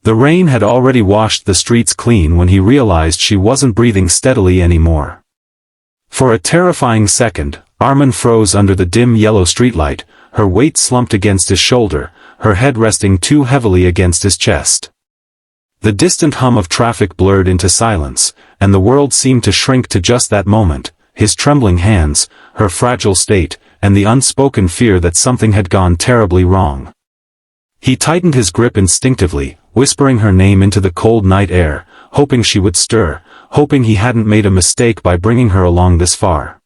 The rain had already washed the streets clean when he realized she wasn't breathing steadily anymore. For a terrifying second, Arman froze under the dim yellow streetlight, her weight slumped against his shoulder, her head resting too heavily against his chest. The distant hum of traffic blurred into silence, and the world seemed to shrink to just that moment, his trembling hands, her fragile state, and the unspoken fear that something had gone terribly wrong. He tightened his grip instinctively, whispering her name into the cold night air, hoping she would stir, hoping he hadn't made a mistake by bringing her along this far.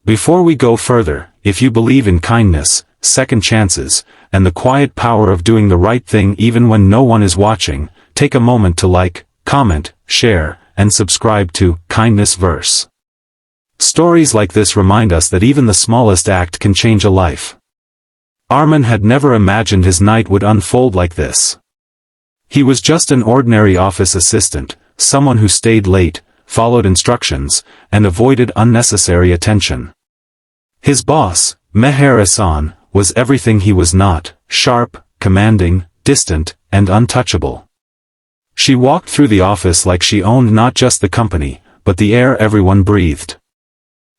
Before we go further, if you believe in kindness, second chances, and the quiet power of doing the right thing even when no one is watching, take a moment to like, comment, share, and subscribe to Kindness Verse. Stories like this remind us that even the smallest act can change a life. Arman had never imagined his night would unfold like this. He was just an ordinary office assistant, someone who stayed late, followed instructions, and avoided unnecessary attention. His boss, Meher Hassan, was everything he was not: sharp, commanding, distant, and untouchable. She walked through the office like she owned not just the company, but the air everyone breathed.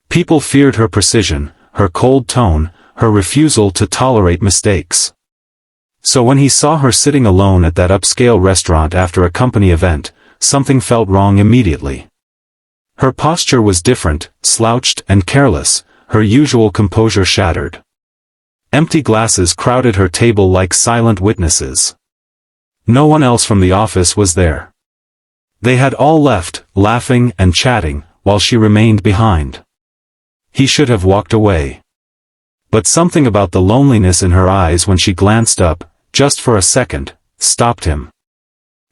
People feared her precision, her cold tone, her refusal to tolerate mistakes. So when he saw her sitting alone at that upscale restaurant after a company event, something felt wrong immediately. Her posture was different, slouched and careless, her usual composure shattered. Empty glasses crowded her table like silent witnesses. No one else from the office was there. They had all left, laughing and chatting, while she remained behind. He should have walked away. But something about the loneliness in her eyes when she glanced up, just for a second, stopped him.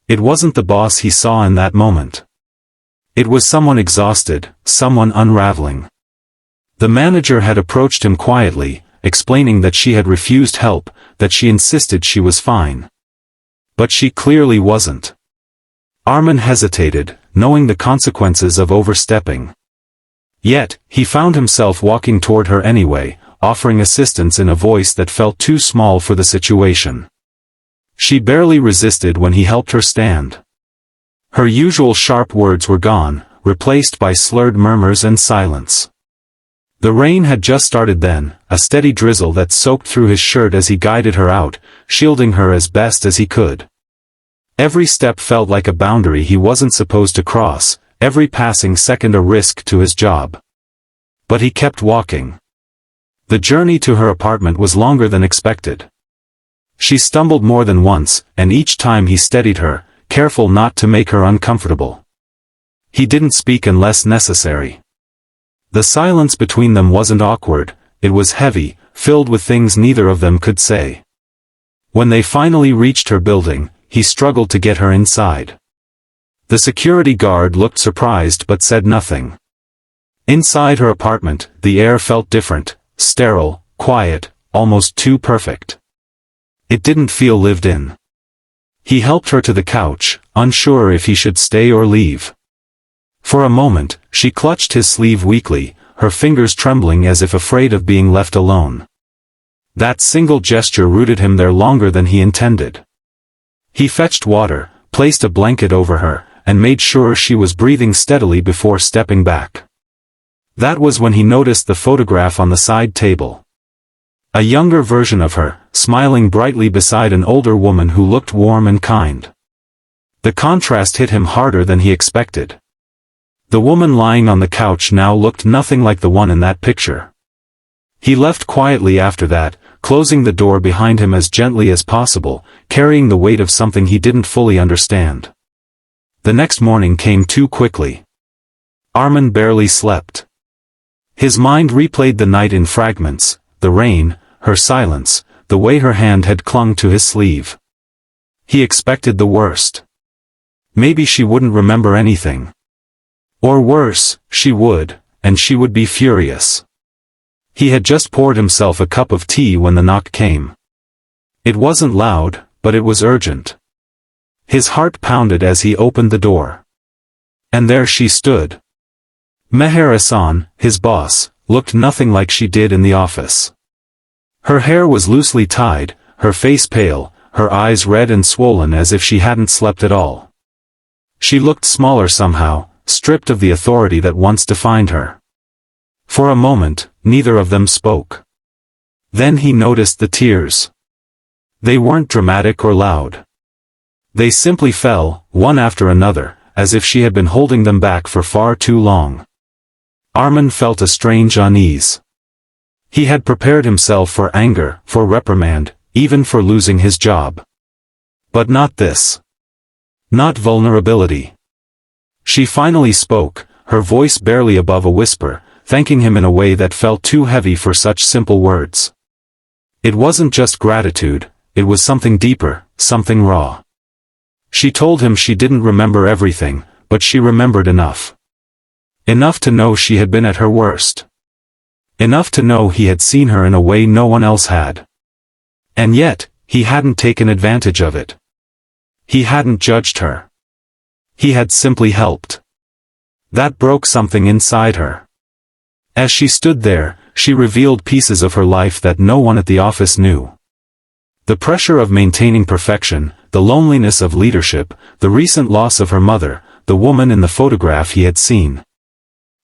It wasn't the boss he saw in that moment. It was someone exhausted, someone unraveling. The manager had approached him quietly, explaining that she had refused help, that she insisted she was fine. But she clearly wasn't. Arman hesitated, knowing the consequences of overstepping. Yet, he found himself walking toward her anyway, offering assistance in a voice that felt too small for the situation. She barely resisted when he helped her stand. Her usual sharp words were gone, replaced by slurred murmurs and silence. The rain had just started then, a steady drizzle that soaked through his shirt as he guided her out, shielding her as best as he could. Every step felt like a boundary he wasn't supposed to cross, every passing second a risk to his job. But he kept walking. The journey to her apartment was longer than expected. She stumbled more than once, and each time he steadied her, careful not to make her uncomfortable. He didn't speak unless necessary. The silence between them wasn't awkward, it was heavy, filled with things neither of them could say. When they finally reached her building, he struggled to get her inside. The security guard looked surprised but said nothing. Inside her apartment, the air felt different, sterile, quiet, almost too perfect. It didn't feel lived in. He helped her to the couch, unsure if he should stay or leave. For a moment, she clutched his sleeve weakly, her fingers trembling as if afraid of being left alone. That single gesture rooted him there longer than he intended. He fetched water, placed a blanket over her, and made sure she was breathing steadily before stepping back. That was when he noticed the photograph on the side table. A younger version of her, smiling brightly beside an older woman who looked warm and kind. The contrast hit him harder than he expected. The woman lying on the couch now looked nothing like the one in that picture. He left quietly after that, closing the door behind him as gently as possible, carrying the weight of something he didn't fully understand. The next morning came too quickly. Arman barely slept. His mind replayed the night in fragments, the rain, her silence, the way her hand had clung to his sleeve. He expected the worst. Maybe she wouldn't remember anything. Or worse, she would, and she would be furious. He had just poured himself a cup of tea when the knock came. It wasn't loud, but it was urgent. His heart pounded as he opened the door. And there she stood. Meher Hassan, his boss, looked nothing like she did in the office. Her hair was loosely tied, her face pale, her eyes red and swollen as if she hadn't slept at all. She looked smaller somehow, stripped of the authority that once defined her. For a moment, neither of them spoke. Then he noticed the tears. They weren't dramatic or loud. They simply fell, one after another, as if she had been holding them back for far too long. Arman felt a strange unease. He had prepared himself for anger, for reprimand, even for losing his job. But not this. Not vulnerability. She finally spoke, her voice barely above a whisper, thanking him in a way that felt too heavy for such simple words. It wasn't just gratitude, it was something deeper, something raw. She told him she didn't remember everything, but she remembered enough. Enough to know she had been at her worst. Enough to know he had seen her in a way no one else had. And yet, he hadn't taken advantage of it. He hadn't judged her. He had simply helped. That broke something inside her. As she stood there, she revealed pieces of her life that no one at the office knew. The pressure of maintaining perfection, the loneliness of leadership, the recent loss of her mother, the woman in the photograph he had seen.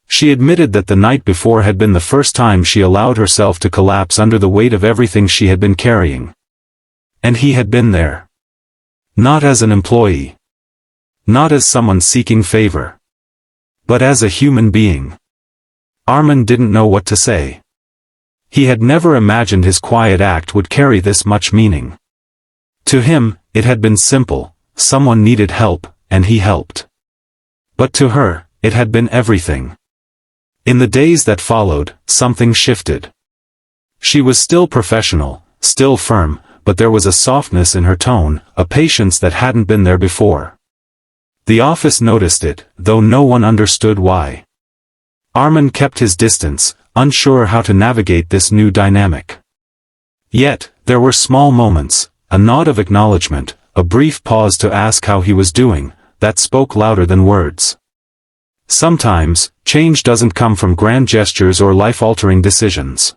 She admitted that the night before had been the first time she allowed herself to collapse under the weight of everything she had been carrying. And he had been there. Not as an employee. Not as someone seeking favor. But as a human being. Arman didn't know what to say. He had never imagined his quiet act would carry this much meaning. To him, it had been simple, someone needed help, and he helped. But to her, it had been everything. In the days that followed, something shifted. She was still professional, still firm, but there was a softness in her tone, a patience that hadn't been there before. The office noticed it, though no one understood why. Arman kept his distance, unsure how to navigate this new dynamic. Yet, there were small moments, a nod of acknowledgement, a brief pause to ask how he was doing, that spoke louder than words. Sometimes, change doesn't come from grand gestures or life-altering decisions.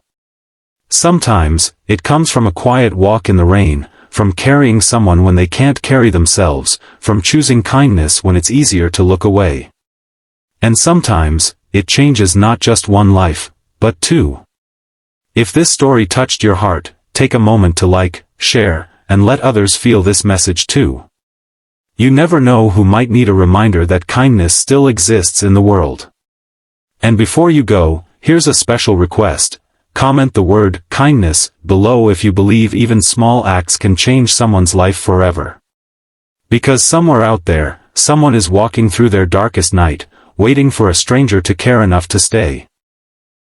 Sometimes, it comes from a quiet walk in the rain, from carrying someone when they can't carry themselves, from choosing kindness when it's easier to look away. And sometimes, it changes not just one life, but two. If this story touched your heart, take a moment to like, share, and let others feel this message too. You never know who might need a reminder that kindness still exists in the world. And before you go, here's a special request. Comment the word kindness below if you believe even small acts can change someone's life forever. Because somewhere out there, someone is walking through their darkest night, waiting for a stranger to care enough to stay.